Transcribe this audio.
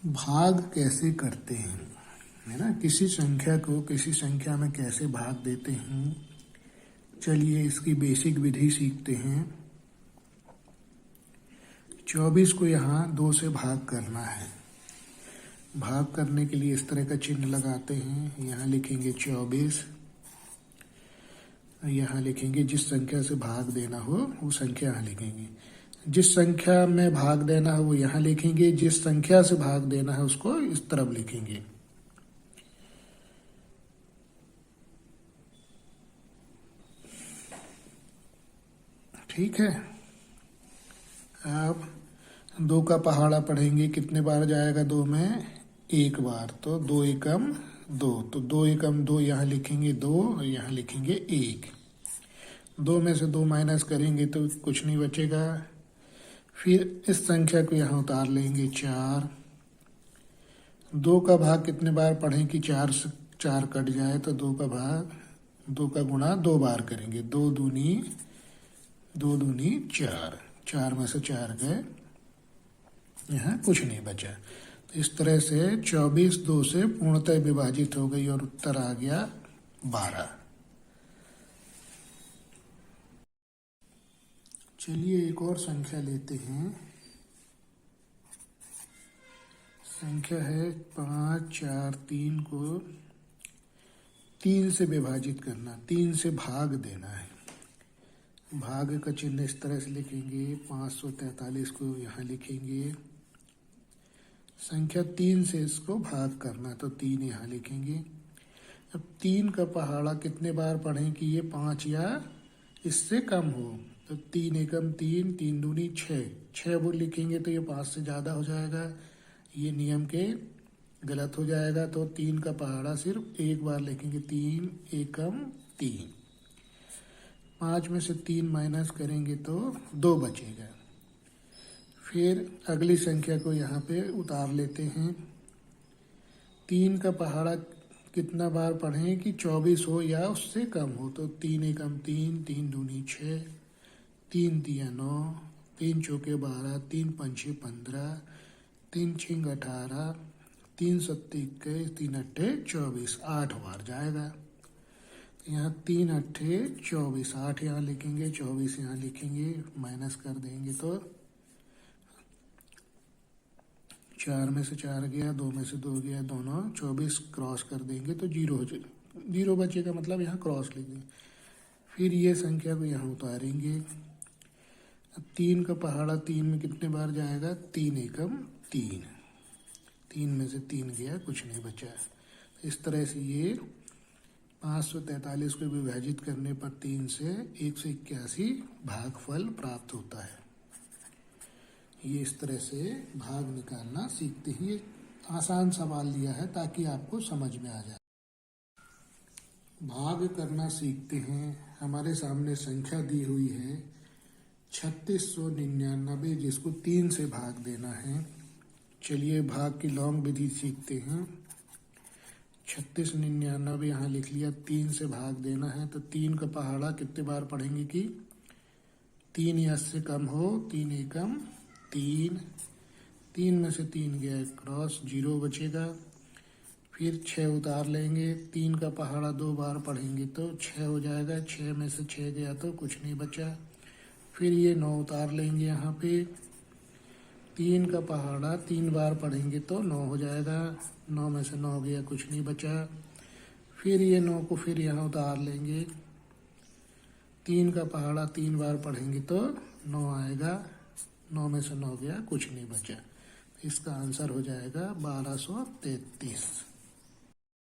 भाग कैसे करते हैं, है ना। किसी संख्या को किसी संख्या में कैसे भाग देते हैं, चलिए इसकी बेसिक विधि सीखते हैं। 24 को यहाँ 2 से भाग करना है। भाग करने के लिए इस तरह का चिन्ह लगाते हैं। यहाँ लिखेंगे 24, यहाँ लिखेंगे जिस संख्या से भाग देना हो वो संख्या यहाँ लिखेंगे। जिस संख्या में भाग देना है वो यहाँ लिखेंगे, जिस संख्या से भाग देना है उसको इस तरफ लिखेंगे। ठीक है। अब 2 का पहाड़ा पढ़ेंगे, कितने बार जाएगा 2 में? 1 बार, तो 2 एकम 2, तो 2 एकम 2 यहाँ लिखेंगे 2 और यहाँ लिखेंगे 1। 2 में से 2 माइनस करेंगे तो कुछ नहीं बचेगा। फिर इस संख्या को यहाँ उतार लेंगे 4। 2 का भाग कितने बार पढ़ें कि 4 से 4 कट जाए, तो 2 का भाग 2 का गुणा 2 बार करेंगे। 2 दूनी 4, 4 में से 4 गए, यहाँ कुछ नहीं बचा। तो इस तरह से 24 2 से पूर्णतः विभाजित हो गई और उत्तर आ गया 12। चलिए एक और संख्या लेते हैं। संख्या है 5 4 3 को 3 से विभाजित करना, 3 से भाग देना है। भाग का चिन्ह इस तरह से लिखेंगे। 543 को यहाँ लिखेंगे। संख्या 3 से इसको भाग करना, तो 3 यहाँ लिखेंगे। अब 3 का पहाड़ा कितने बार पढ़ें कि ये 5 या इससे कम हो, तो 3 एकम 3, 3 दूनी 6, 6 वो लिखेंगे तो ये 5 से ज़्यादा हो जाएगा। ये नियम के गलत हो जाएगा, तो 3 का पहाड़ा सिर्फ एक बार लिखेंगे। 3 एकम 3। 5 में से 3 माइनस करेंगे तो 2 बचेगा। फिर अगली संख्या को यहाँ पे उतार लेते हैं। 3 का पहाड़ा कितना बार पढ़ें कि 24 हो या उससे कम हो, तो 3 एकम 3, 3 दूनी 6, 3 तिया 9, 3 चौके 12, 3 पंचे 15, 3 छिंग 18, 3 सत्ते 21, 3 अट्ठे 24, 8 बार जाएगा। यहाँ 3 अट्ठे 24, 8 यहाँ लिखेंगे, 24 यहाँ लिखेंगे, माइनस कर देंगे तो 4 में से 4 गया, 2 में से 2 गया, दोनों 24 क्रॉस कर देंगे तो 0 हो जाएगा। 0 बचेगा, मतलब यहाँ क्रॉस लिख देंगे। फिर ये संख्या को यहाँ उतारेंगे। 3 का पहाड़ा 3 में कितने बार जाएगा? 3 एकम 3, 3 में से 3 गया, कुछ नहीं बचा। इस तरह से ये 543 को विभाजित करने पर 3 से 181 भागफल प्राप्त होता है। ये इस तरह से भाग निकालना सीखते ही। ये आसान सवाल दिया है ताकि आपको समझ में आ जाए। भाग करना सीखते हैं। हमारे सामने संख्या दी हुई है 3699, जिसको 3 से भाग देना है। चलिए भाग की लॉन्ग विधि सीखते हैं। 3699 यहाँ लिख लिया, 3 से भाग देना है, तो 3 का पहाड़ा कितने बार पढ़ेंगे कि 3 या इससे कम हो। 3 एकम 3, 3 में से 3 गया क्रॉस, 0 बचेगा। फिर 6 उतार लेंगे। 3 का पहाड़ा 2 बार पढ़ेंगे तो 6 हो जाएगा, 6 में से 6 गया तो कुछ नहीं बचा। फिर ये 9 उतार लेंगे। यहाँ पे 3 का पहाड़ा 3 बार पढ़ेंगे तो 9 हो जाएगा, 9 में से 9 गया, कुछ नहीं बचा। फिर ये 9 को फिर यहाँ उतार लेंगे। 3 का पहाड़ा 3 बार पढ़ेंगे तो 9 आएगा, 9 में से 9 गया, कुछ नहीं बचा। इसका आंसर हो जाएगा 1233।